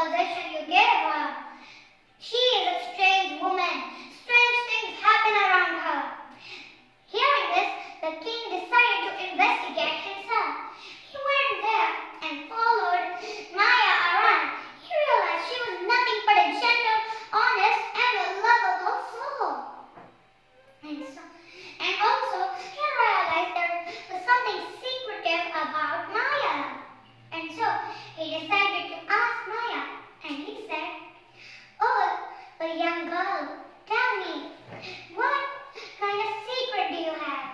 possession you gave her. She is a strange woman. Strange things happen around her. Hearing this, the king decided to investigate himself. He went there and followed Maya around. He realized she was nothing but a gentle, honest, and a lovable soul. And also, he realized there was something secretive about Maya. And so, he decided to ask Maya. And he said, "Oh, the young girl, tell me, what kind of secret do you have?"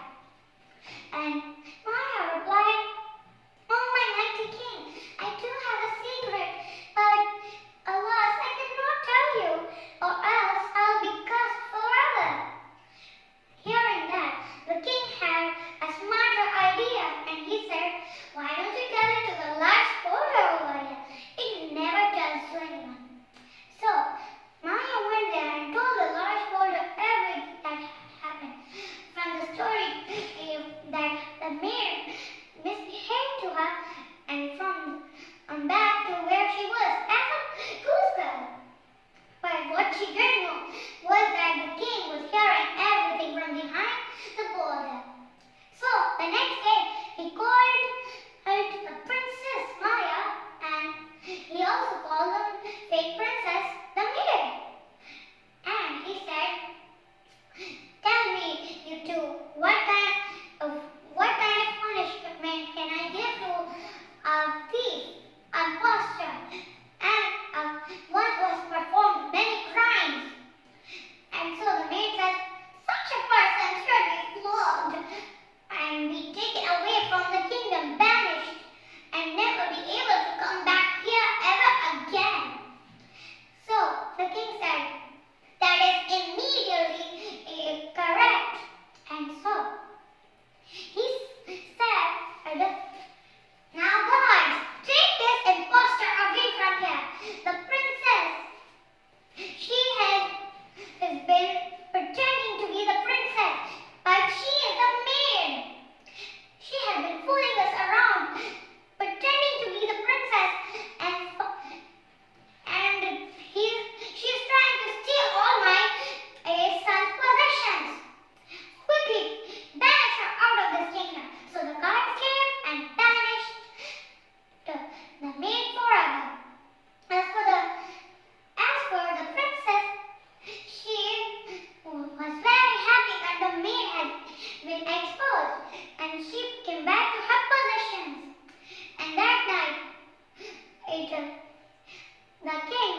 And Maya replied, "Oh, my mighty king, I do have a secret, but alas, I cannot tell you, or else I'll be cursed forever." Hearing that, the king had a smarter idea, and he said, "Why don't you tell it to the large boulder over here? It never tells to anyone." So, Maya went there and told the large boulder everything that had happened. From the story that the maid misbehaved to her, and from back to where she was as a goose girl. But what she didn't know was that the king was hearing everything from behind the boulder. So, the next day, he called her the Princess Maya, and he also called the fake princess the maid. And he said, "Tell me, you two, what kind of punishment can I give to a thief, a impostor, and one who has performed many crimes?" And so the maid said, "Such a person should be flogged and be taken away from the kingdom, banished, and never be able to come back here ever again." So the king said, "That is immediately correct." And so he said, "Now guards, take this impostor away from here. The princess, she has been pretending to be the princess, but she is a maid. She has been fooling us around, pretending to be the princess, and she is trying to steal all my son's possessions. Quickly, banish her out of this kingdom." So the guards came and banished the maid forever. As for the princess, she was very happy that the maid had been exposed, and she came back to her possessions. And that night, the king